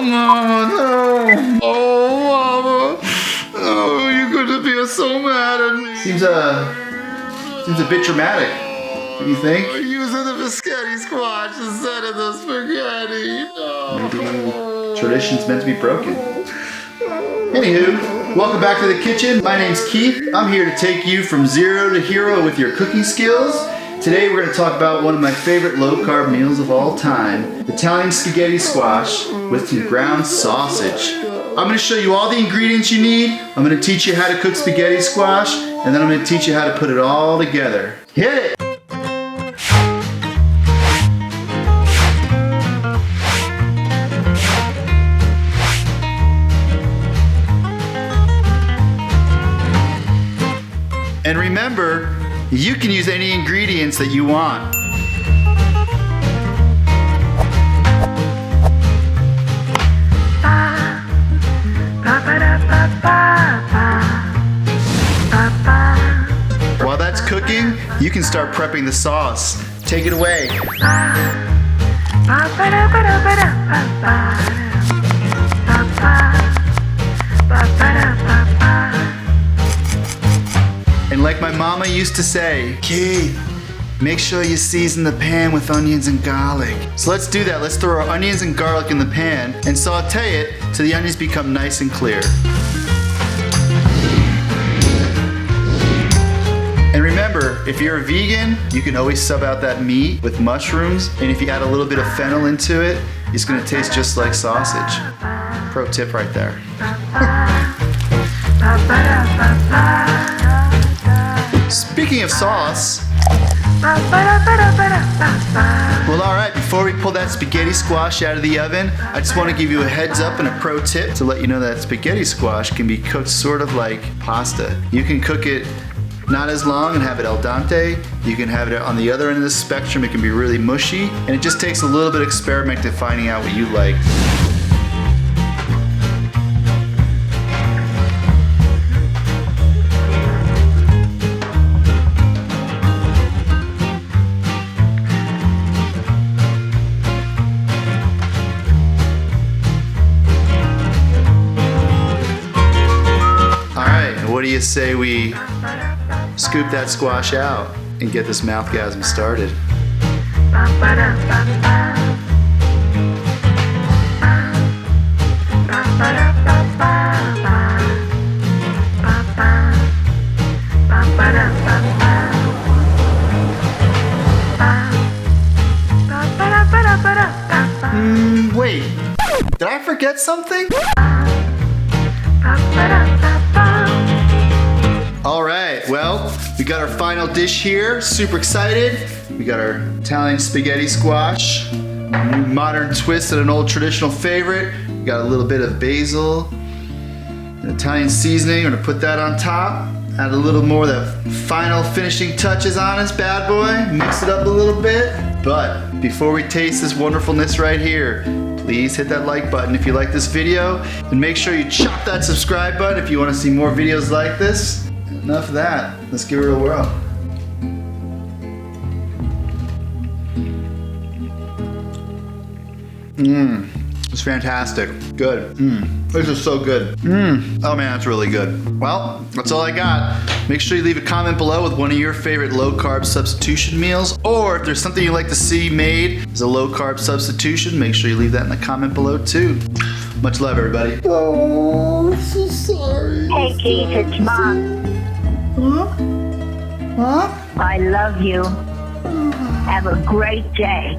Oh, no. Oh, Mama. Oh, you're going to be so mad at me. Seems a bit dramatic. What do you think? Using the spaghetti squash instead of the spaghetti. No. Maybe tradition's meant to be broken. Anywho, welcome back to the kitchen. My name's Keith. I'm here to take you from zero to hero with your cooking skills. Today we're going to talk about one of my favorite low-carb meals of all time, Italian spaghetti squash with some ground sausage. I'm going to show you all the ingredients you need. I'm going to teach you how to cook spaghetti squash, and then I'm going to teach you how to put it all together. Hit it! And remember, you can use any ingredients that you want. While that's cooking, you can start prepping the sauce. Take it away. And like my mama used to say, Keith, make sure you season the pan with onions and garlic. So let's do that. Let's throw our onions and garlic in the pan and saute it till the onions become nice and clear. And remember, if you're a vegan, you can always sub out that meat with mushrooms. And if you add a little bit of fennel into it, it's gonna taste just like sausage. Pro tip right there. Speaking of sauce, well, alright, before we pull that spaghetti squash out of the oven, I just want to give you a heads up and a pro tip to let you know that spaghetti squash can be cooked sort of like pasta. You can cook it not as long and have it al dente. You can have it on the other end of the spectrum. It can be really mushy, and it just takes a little bit of experimenting finding out what you like. What do you say we scoop that squash out and get this mouthgasm started? Wait, did I forget something? Alright, well, we got our final dish here. Super excited. We got our Italian spaghetti squash. New modern twist at an old traditional favorite. We got a little bit of basil, an Italian seasoning. I'm gonna put that on top. Add a little more of the final finishing touches on this bad boy. Mix it up a little bit. But before we taste this wonderfulness right here, please hit that like button if you like this video. And make sure you chop that subscribe button if you want to see more videos like this. Enough of that. Let's give it a whirl. It's fantastic. Good. This is so good. Oh man, that's really good. Well, that's all I got. Make sure you leave a comment below with one of your favorite low-carb substitution meals, or if there's something you'd like to see made as a low-carb substitution, make sure you leave that in the comment below too. Much love, everybody. Oh, I'm so sorry. Hey, Keith, it's Mom. Huh? Huh? I love you. Have a great day.